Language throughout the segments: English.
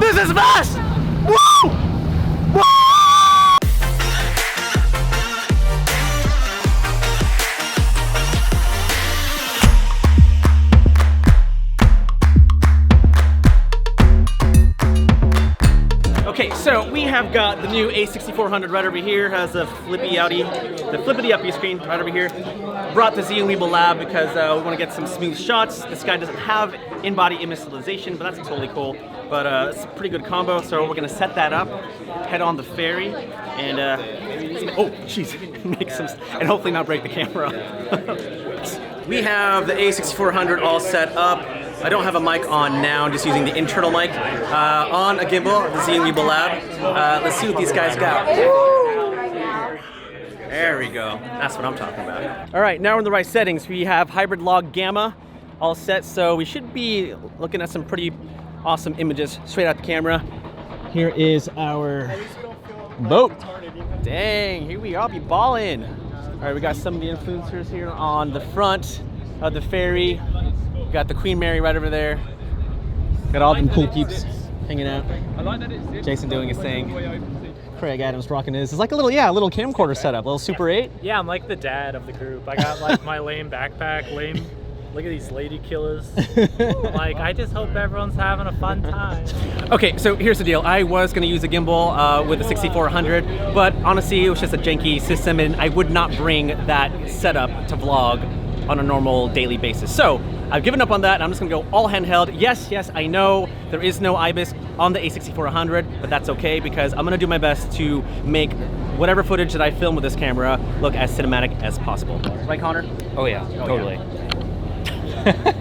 This is fast! Woo! Woo! Okay, so we have got the new a6400 right over here. Has a flippity-uppy screen right over here. Brought the Diongzon lab because we want to get some smooth shots. This guy doesn't have in-body image stabilization, but that's totally cool. But it's a pretty good combo, so we're gonna set that up, head on the ferry, and oh, jeez, make some, and hopefully not break the camera. We have the a6400 all set up. I don't have a mic on now, I'm just using the internal mic on a gimbal, the Diongzon lab. Let's see what these guys got. There we go. That's what I'm talking about. All right, now we're in the right settings. We have hybrid log gamma all set, so we should be looking at some pretty awesome images straight out the camera. Here is our boat. Dang, here we are, be balling. All right, we got some of the influencers here on the front of the ferry. We got the Queen Mary right over there. Got all them cool peeps hanging out. Jason doing his thing. Craig Adams rocking his. It's like a little, yeah, a little camcorder setup, a little Super 8. Yeah, I'm like the dad of the group. I got like my lame backpack, look at these lady killers. Like, I just hope everyone's having a fun time. Okay, so here's the deal. I was gonna use a gimbal with the 6400, but honestly, it was just a janky system and I would not bring that setup to vlog on a normal daily basis. So I've given up on that and I'm just gonna go all handheld. Yes, I know there is no IBIS on the a6400, but that's okay because I'm gonna do my best to make whatever footage that I film with this camera look as cinematic as possible. Right, Connor? Oh yeah, totally. Yeah.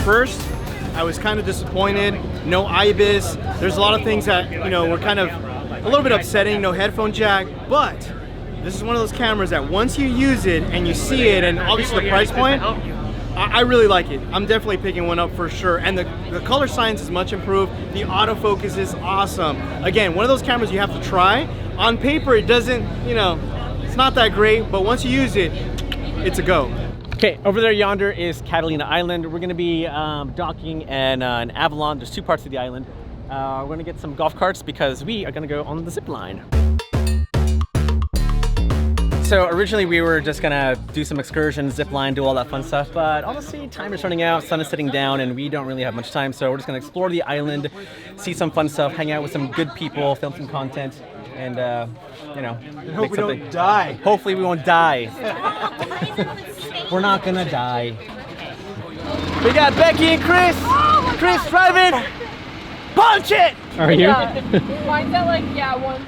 First, I was kind of disappointed. No IBIS. There's a lot of things that, you know, were kind of a little bit upsetting. No headphone jack, but this is one of those cameras that once you use it and you see it, and obviously the price point, I really like it. I'm definitely picking one up for sure. And the Colorscience is much improved. The autofocus is awesome. Again, one of those cameras you have to try. On paper, it doesn't, you know, it's not that great, but once you use it, it's a go. Okay, over there yonder is Catalina Island. We're gonna be docking an Avalon. There's two parts of the island. We're gonna get some golf carts because we are gonna go on the zip line. So originally we were just gonna do some excursions, zip line, do all that fun stuff, but honestly time is running out, sun is sitting down, and we don't really have much time, so we're just gonna explore the island, see some fun stuff, hang out with some good people, film some content, and you know, Hope we don't die. Hopefully we won't die. We're not gonna die. We got Becky and Chris. Oh, Chris driving. Punch it! Are you? Mine's at like, yeah, one.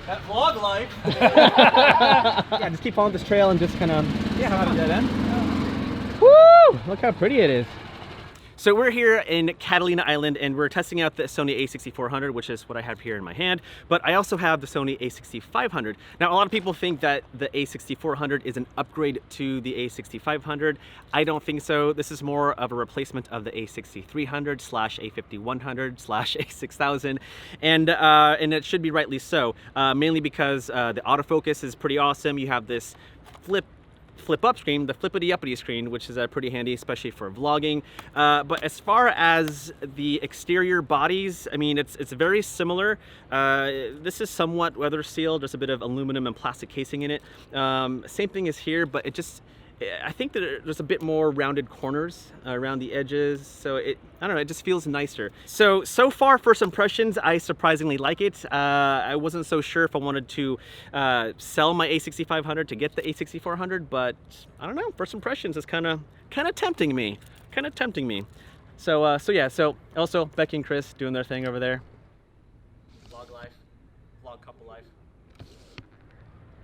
That vlog life. Yeah, just keep following this trail and just kind of, yeah, how to get in. Woo! Look how pretty it is. So we're here in Catalina Island and we're testing out the SONY a6400, which is what I have here in my hand, but I also have the SONY a6500. Now, a lot of people think that the a6400 is an upgrade to the a6500. I don't think so. This is more of a replacement of the a6300 slash a5100 slash a6000, and it should be rightly so, mainly because the autofocus is pretty awesome. You have this flip up screen, the flippity-uppity screen, which is pretty handy, especially for vlogging. But as far as the exterior bodies, I mean, it's very similar. This is somewhat weather sealed. There's a bit of aluminum and plastic casing in it. Same thing is here, but it just, I think that there's a bit more rounded corners around the edges, so I don't know, it just feels nicer. So far, first impressions, I surprisingly like it. I wasn't so sure if I wanted to sell my a6500 to get the a6400, but I don't know, first impressions is kind of tempting me, So yeah, so also Becky and Chris doing their thing over there. Vlog life, vlog couple life.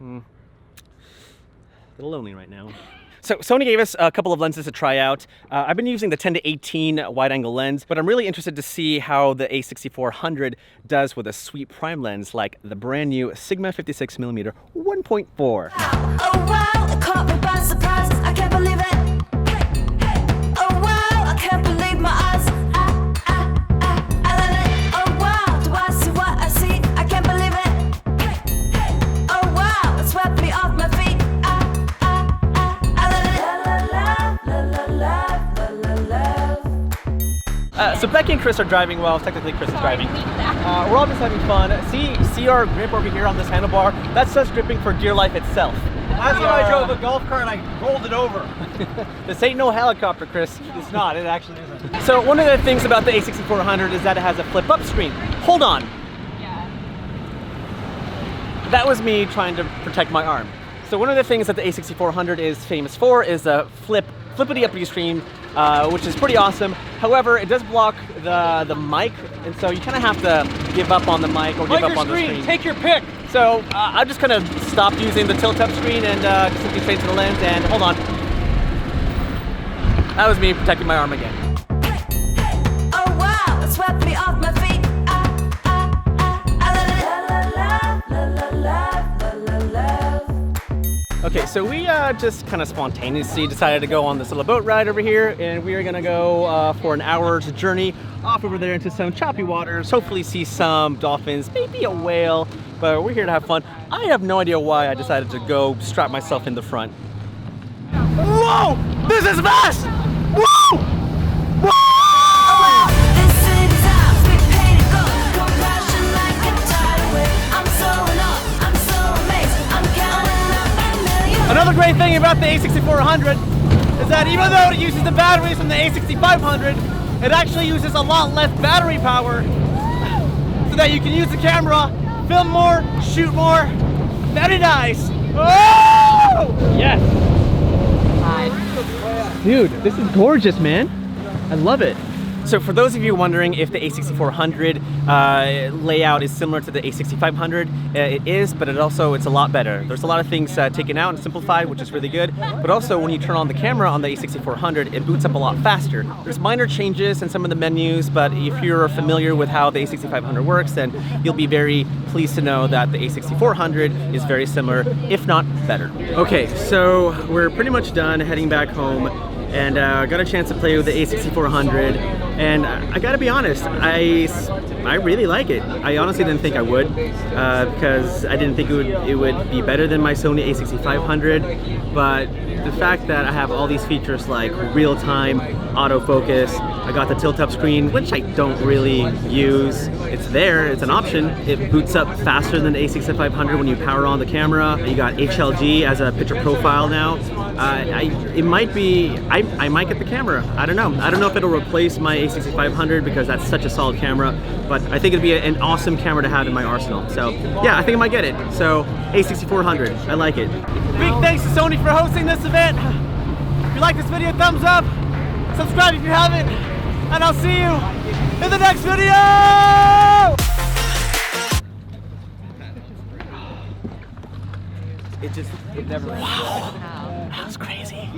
A little lonely right now. So Sony gave us a couple of lenses to try out. I've been using the 10-18 wide-angle lens, but I'm really interested to see how the a6400 does with a sweet prime lens like the brand new Sigma 56mm 1.4. Oh wow, it caught me by surprise. I can't believe it. Oh wow, I can't believe my eyes. I love it. Oh wow, do I see what I see? I can't believe it. Oh wow, it swept me off my feet. So Becky and Chris are driving well. Technically, Chris is driving. We're all just having fun. See our grip over here on this handlebar? That's us gripping for dear life itself. Last time I drove a golf cart and I rolled it over. This ain't no helicopter, Chris. It's not, it actually isn't. So one of the things about the a6400 is that it has a flip-up screen. Hold on. Yeah. That was me trying to protect my arm. So one of the things that the a6400 is famous for is a flippity-uppity screen, which is pretty awesome. However, it does block the mic, and so you kind of have to give up on the mic or give up on the screen. Take your pick. So I just kind of stopped using the tilt-up screen and just looking straight to the lens, and hold on. That was me protecting my arm again. Oh wow, it swept me off my feet. Okay, so we just kind of spontaneously decided to go on this little boat ride over here, and we are gonna go for an hour's journey off over there into some choppy waters, hopefully see some dolphins, maybe a whale, but we're here to have fun. I have no idea why I decided to go strap myself in the front. Whoa! This is fast! Whoa! Whoa! This city's out, we painted gold, come crashing like a tidal wave. I'm so in awe, I'm so amazed, I'm counting up a million. Another great thing about the a6400 is that even though it uses the batteries from the a6500, it actually uses a lot less battery power so that you can use the camera, film more, shoot more. Very nice. Oh! Yes. Dude, this is gorgeous, man. I love it. So for those of you wondering if the a6400 layout is similar to the a6500, it is, but it's a lot better. There's a lot of things taken out and simplified, which is really good. But also when you turn on the camera on the a6400, it boots up a lot faster. There's minor changes in some of the menus, but if you're familiar with how the a6500 works, then you'll be very pleased to know that the a6400 is very similar, if not better. Okay, so we're pretty much done heading back home, and got a chance to play with the a6400, and I gotta be honest, I really like it. I honestly didn't think I would, because I didn't think it would be better than my Sony a6500, but the fact that I have all these features like real-time autofocus, I got the tilt-up screen, which I don't really use. It's there, it's an option. It boots up faster than the a6500 when you power on the camera. You got HLG as a picture profile now. It might be, I might get the camera. I don't know. I don't know if it'll replace my a6500 because that's such a solid camera, but I think it'd be an awesome camera to have in my arsenal. So yeah, I think I might get it. So a6400, I like it. Big thanks to Sony for hosting this event. If you like this video, thumbs up, subscribe if you haven't, and I'll see you in the next video! It never. Wow, that was crazy.